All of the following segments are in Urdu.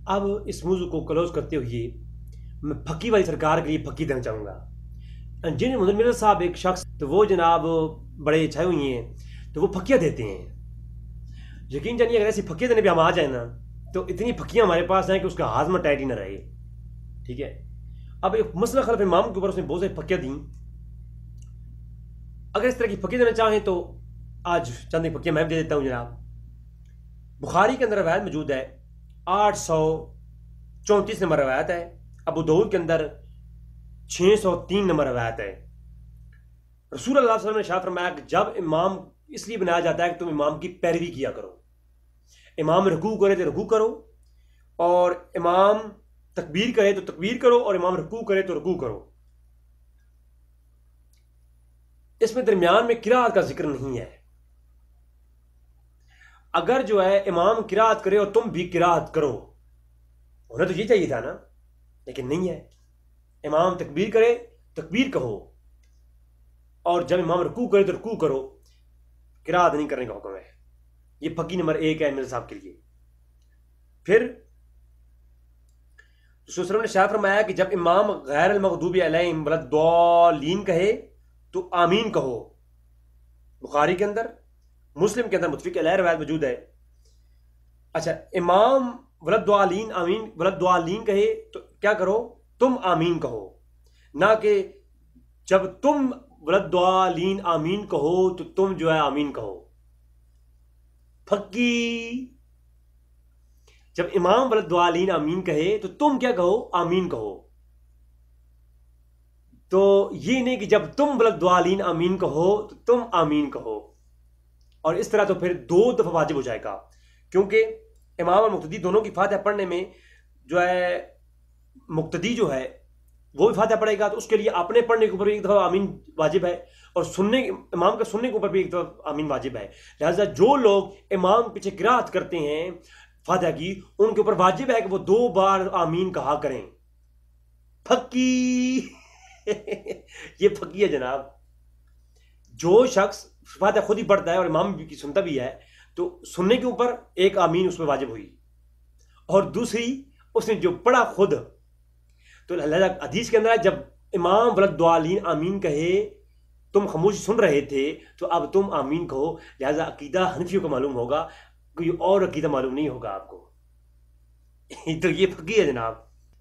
اب اس موضوع کو کلوز کرتے ہوئے میں پھکی والی سرکار کے لیے پھکی دینا چاہوں گا. جن محمد مرزا صاحب ایک شخص تو وہ جناب بڑے چھائے ہوئی ہیں تو وہ پھکیاں دیتے ہیں. یقین جانیے اگر ایسی پھکیاں دینے پہ ہم آ جائیں نا تو اتنی پھکیاں ہمارے پاس ہیں کہ اس کا ہاضمہ ٹائٹ ہی نہ رہے. ٹھیک ہے. اب ایک مسئلہ خلف امام کے اوپر اس نے بہت ساری پھکیاں دیں. اگر اس طرح کی پھکیاں دینا چاہیں تو آج چند ایک پھکیاں میں بھی دے دیتا ہوں جناب. بخاری کے اندر روایت موجود ہے 834 نمبر روایت ہے. ابو داؤد کے اندر 603 نمبر روایت ہے. رسول اللہ صلی اللہ علیہ وسلم نے ارشاد فرمایا کہ جب امام اس لیے بنایا جاتا ہے کہ تم امام کی پیروی کیا کرو. امام رکوع کرے تو رکوع کرو، اور امام تکبیر کرے تو تکبیر کرو، اور امام رکوع کرے تو رکوع کرو. اس میں درمیان میں قرات کا ذکر نہیں ہے. اگر جو ہے امام قرات کرے اور تم بھی قرات کرو، ہونا تو یہ چاہیے تھا نا، لیکن نہیں ہے. امام تکبیر کرے تکبیر کہو، اور جب امام رکوع کرے تو رکوع کرو. قرات نہیں کرنے کا حکم ہے. یہ پھکی نمبر 1 ہے مرزا صاحب کے لیے. پھر رسول صلی اللہ علیہ وسلم نے شاہ فرمایا کہ جب امام غیر المغضوب علیہم ولا الضالین کہے تو آمین کہو. بخاری کے اندر، مسلم کے اندر متفق علیہ روایت موجود ہے. اچھا، امام ولا الضالین آمین ولا الضالین کہے تو کیا کرو؟ تم آمین کہو. نہ کہ جب تم ولا الضالین آمین کہو تو تم جو ہے آمین کہو. پھکی. جب امام ولا الضالین آمین کہے تو تم کیا کہو؟ آمین کہو. تو یہ نہیں کہ جب تم ولا الضالین آمین کہو تو تم آمین کہو. اور اس طرح تو پھر 2 دفعہ واجب ہو جائے گا، کیونکہ امام اور مقتدی دونوں کی فاتحہ پڑھنے میں جو ہے مقتدی جو ہے وہ بھی فاتحہ پڑھے گا، تو اس کے لیے اپنے پڑھنے کے اوپر بھی ایک دفعہ آمین واجب ہے، اور سننے امام کا سننے کے اوپر بھی ایک دفعہ آمین واجب ہے. لہٰذا جو لوگ امام پیچھے قرات کرتے ہیں فاتحہ کی، ان کے اوپر واجب ہے کہ وہ 2 بار آمین کہا کریں. پھکی. یہ پھکی ہے جناب. جو شخص فاتحہ خود ہی پڑھتا ہے اور امام کی سنتا بھی ہے تو سننے کے اوپر ایک آمین اس پہ واجب ہوئی، اور دوسری اس نے جو پڑھا خود. تو حدیث کے اندر ہے جب امام ولا الضالین آمین کہے تم خاموشی سن رہے تھے تو اب تم آمین کہو. لہذا عقیدہ حنفیوں کو معلوم ہوگا، کوئی اور عقیدہ معلوم نہیں ہوگا آپ کو. تو یہ پھکی ہے جناب.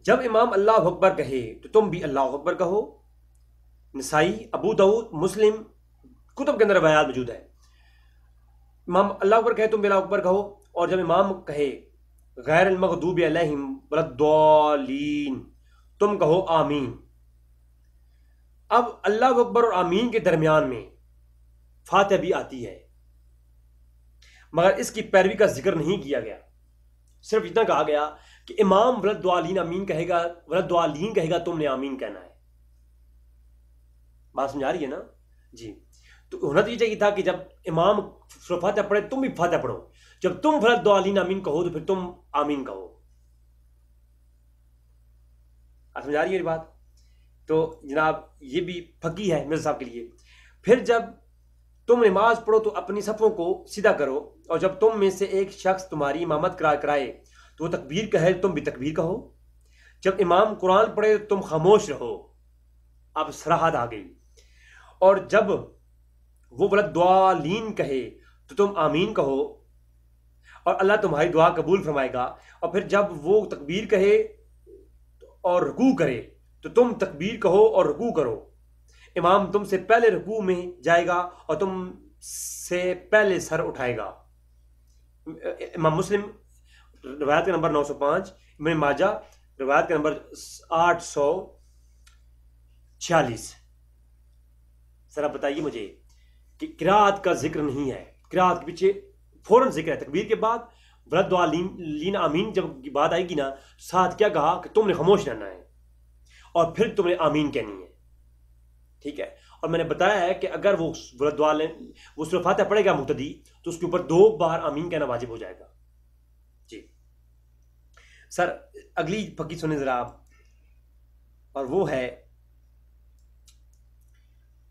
جب امام اللہ اکبر کہے تو تم بھی اللہ اکبر کہو. نسائی، ابو داؤد، مسلم کتب کے اندر روایات موجود ہے. امام اللہ اکبر کہے تم بھی اللہ اکبر کہو، اور جب امام کہے غیر المغضوب علیہم ولا الضالین تم کہو آمین. اب اللہ اکبر اور آمین کے درمیان میں فاتحہ بھی آتی ہے، مگر اس کی پیروی کا ذکر نہیں کیا گیا. صرف اتنا کہا گیا کہ امام ولا الضالین آمین کہے گا، ولا الضالین کہے گا، تم نے آمین کہنا ہے. بات سمجھا رہی ہے نا جی؟ تو ہونا تو یہ چاہیے تھا کہ جب امام فاتحہ پڑھے تم بھی فاتحہ پڑھو. جب تم ولا الضالین آمین کہو تو پھر تم آمین کہو. آپ سمجھا رہی ہے یہ بات؟ تو جناب یہ بھی پھکی ہے مرزا صاحب کے لیے. پھر جب تم نماز پڑھو تو اپنی صفوں کو سیدھا کرو، اور جب تم میں سے ایک شخص تمہاری امامت کرائے تو وہ تکبیر کہے تم بھی تکبیر کہو. جب امام قرآن پڑھے تو تم خاموش رہو. اب صراحت آ گئی. اور جب وہ ولا الضالین کہے تو تم آمین کہو، اور اللہ تمہاری دعا قبول فرمائے گا. اور پھر جب وہ تکبیر کہے اور رکوع کرے تو تم تکبیر کہو اور رکوع کرو. امام تم سے پہلے رکوع میں جائے گا اور تم سے پہلے سر اٹھائے گا. امام مسلم روایت کا نمبر 905، ابن ماجہ روایت کا نمبر 846. ذرا بتائیے مجھے کہ قرات کا ذکر نہیں ہے. قرات کے پیچھے فوراً ذکر ہے تکبیر کے بعد ولا الضالین آمین. جب کی بات آئے گی نا ساتھ کیا کہا کہ تم نے خاموش رہنا ہے اور پھر تم نے آمین کہنی ہے. ٹھیک ہے. اور میں نے بتایا ہے کہ اگر وہ ولا الضالین وہ سورہ فاتحہ پڑھے گا مقتدی تو اس کے اوپر 2 بار آمین کہنا واجب ہو جائے گا. جی سر اگلی پھکی سنیں ذرا آپ، اور وہ ہے،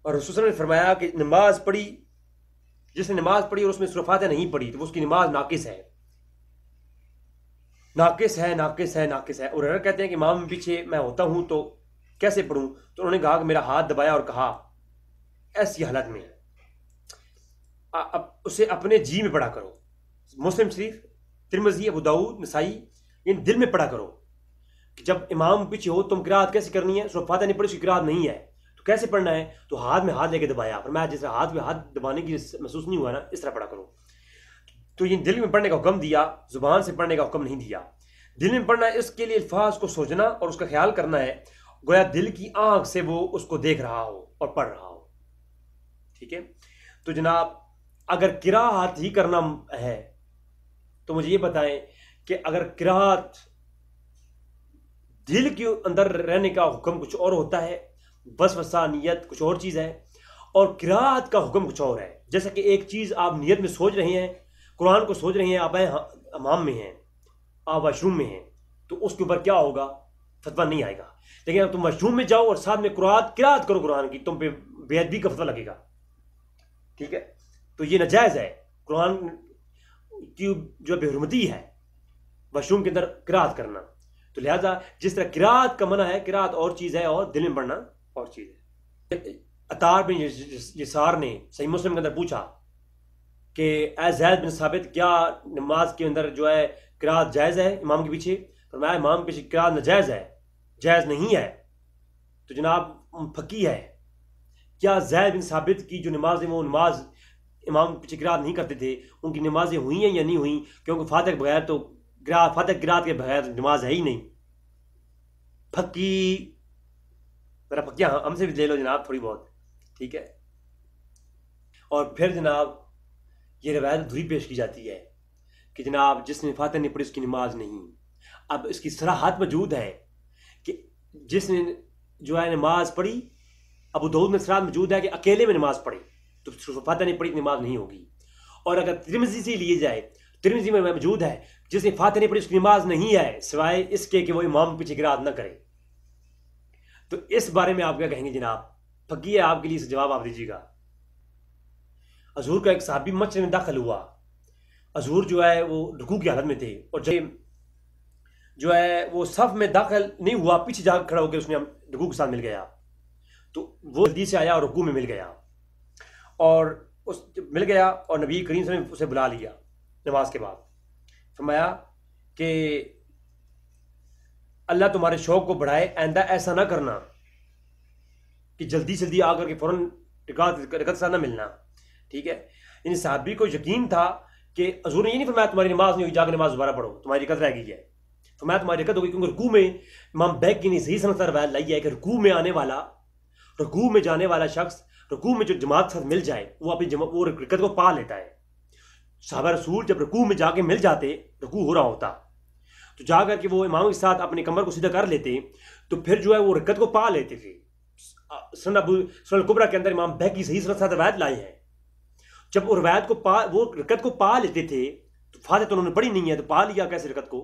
اور رسول صلی اللہ علیہ وسلم نے فرمایا کہ نماز پڑھی، جس نے نماز پڑھی اور اس میں سورہ فاتحہ نہیں پڑھی تو اس کی نماز ناقص ہے. ناقص ہے ناقص ہے ناقص ہے. اور کہتے ہیں کہ امام پیچھے میں ہوتا ہوں تو کیسے پڑھوں؟ تو انہوں نے کہا کہ میرا ہاتھ دبایا اور کہا ایسی حالت میں اسے اپنے جی میں پڑھا کرو. مسلم شریف، ترمذی، ابو داؤد، نسائی، یعنی دل میں پڑھا کرو کہ جب امام پیچھے ہو تم قرات کیسے کرنی ہے. سورۃ فاتحہ نہیں پڑھی، اس کی قرات نہیں ہے تو کیسے پڑھنا ہے؟ تو ہاتھ میں ہاتھ لے کے دبایا، فرمایا جیسے ہاتھ میں ہاتھ دبانے کی محسوس نہیں ہوا نا، اس طرح پڑھا کرو. تو یہ دل میں پڑھنے کا حکم دیا، زبان سے پڑھنے کا حکم نہیں دیا. دل میں پڑھنا ہے، اس کے لیے الفاظ کو سوچنا اور اس کا خیال کرنا ہے، گویا دل کی آنکھ سے وہ اس کو دیکھ رہا ہو اور پڑھ رہا ہو. ٹھیک ہے. تو جناب اگر قرات ہی کرنا ہے تو مجھے یہ بتائیں کہ اگر قرات دل کے اندر رہنے کا حکم کچھ اور ہوتا ہے، وسوسہ نیت کچھ اور چیز ہے، اور قرات کا حکم کچھ اور ہے. جیسا کہ ایک چیز آپ نیت میں سوچ رہے ہیں، قرآن کو سوچ رہے ہیں، آپ حمام میں ہیں، آپ واش روم میں ہیں، تو اس کے اوپر کیا ہوگا؟ فتویٰ نہیں آئے گا. لیکن اب تم واش روم میں جاؤ اور ساتھ میں قرات کرو قرآن کی، تم پہ بے ادبی کا فتویٰ لگے گا. ٹھیک ہے. تو یہ ناجائز ہے. قرآن کی جو بے حرمتی ہے واش روم کے اندر قرات کرنا. تو لہذا جس طرح قرات کا منع ہے، قرات اور چیز ہے اور دل میں پڑھنا اور چیز ہے. عطار بن یسار نے صحیح مسلم کے اندر پوچھا کہ اے زید بن ثابت، کیا نماز کے اندر جو ہے قرات جائز ہے امام کے پیچھے؟ فرمایا امام کے پیچھے قرات ناجائز ہے، جائز نہیں ہے. تو جناب فقی ہے، کیا زید بن ثابت کی جو نماز ہے وہ نماز امام پیچھے قرات نہیں کرتے تھے، ان کی نمازیں ہوئی ہیں یا نہیں ہوئیں؟ کیونکہ فاتح کے بغیر تو فاتح قرات کے بغیر نماز ہے ہی نہیں. فقی ذرا فقیہ ہم سے بھی لے لو جناب تھوڑی بہت. ٹھیک ہے. اور پھر جناب یہ روایت ادھوری پیش کی جاتی ہے کہ جناب جس نے فاتح نہیں پڑھی اس کی نماز نہیں. اب اس کی صراحت موجود ہے کہ جس نے جو ہے نماز پڑھی، ابو داؤد میں صراحت موجود ہے کہ اکیلے میں نماز پڑھی تو فاتح نہیں پڑھی نماز نہیں ہوگی. اور اگر ترمذی سے لیے جائے، ترمذی میں موجود ہے جس نے فاتح نہیں پڑھی اس کی نماز نہیں ہے سوائے اس کے کہ وہ امام پیچھے قرات نہ کرے. تو اس بارے میں آپ کیا کہیں گے جناب؟ فقی ہے، آپ کے لیے اس جواب آپ دیجیے گا. حضور کا ایک صحابی مسجد میں داخل ہوا. حضور جو ہے وہ رکوع کی حالت میں تھے، اور جب جو ہے وہ صف میں داخل نہیں ہوا، پیچھے جا کر کھڑا ہو کے اس نے رکوع کے ساتھ مل گیا. تو وہ جلدی سے آیا اور رکوع میں مل گیا، اور اس مل گیا اور نبی کریم صلی اللہ علیہ وسلم نے اسے بلا لیا نماز کے بعد. فرمایا کہ اللہ تمہارے شوق کو بڑھائے، آئندہ ایسا نہ کرنا کہ جلدی جلدی آ کر کے فوراً رکعت ساتھ نہ ملنا. ٹھیک ہے. یعنی صحابی کو یقین تھا کہ حضور نے یہ نہیں فرمایا تمہاری نماز نہیں ہوئی، جا کے نماز دوبارہ پڑھو، تمہاری رکعت رہ گئی ہے. فرمایا تمہاری رکعت ہو گئی، کیونکہ رکوع میں امام بیک کی صحیح سنت روایت لائی ہے کہ رکوع میں آنے والا، رکوع میں جانے والا شخص رکوع میں جو جماعت ساتھ مل جائے وہ اپنی وہ رکعت کو پا لیتا ہے. صحابہ رسول جب رکوع میں جا کے مل جاتے، رکوع ہو رہا ہوتا تو جا کر کے وہ امام کے ساتھ اپنے کمر کو سیدھا کر لیتے، تو پھر جو ہے وہ رکعت کو پا لیتے تھے. سنن الکبریٰ کے اندر امام بیہقی صحیح سنت روایت لائے ہیں. جب وہ روایت کو وہ رکعت کو پا لیتے تھے تو فاتحہ تو انہوں نے پڑھی نہیں ہے، تو پا لیا کیسے رکعت کو؟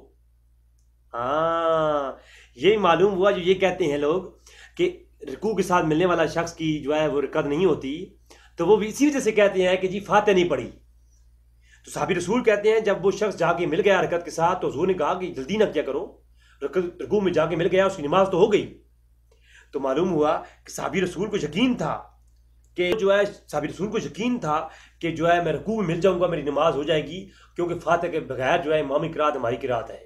ہاں، یہی معلوم ہوا جو یہ کہتے ہیں لوگ کہ رکوع کے ساتھ ملنے والا شخص کی جو ہے وہ رکعت نہیں ہوتی، تو وہ بھی اسی وجہ سے کہتے ہیں کہ جی فاتحہ نہیں پڑھی. تو صحابی رسول کہتے ہیں جب وہ شخص جا کے مل گیا رکعت کے ساتھ تو حضور نے کہا کہ جلدی نہ کیا کرو، رکوع میں جا کے مل گیا اس کی نماز تو ہو گئی. تو معلوم ہوا کہ صحابی رسول کو یقین تھا کہ جو ہے صحابی رسول کو یقین تھا کہ جو ہے میں رکوع میں مل جاؤں گا، میری نماز ہو جائے گی، کیونکہ فاتحہ کے بغیر جو ہے امامی قرات ہماری قرات ہے.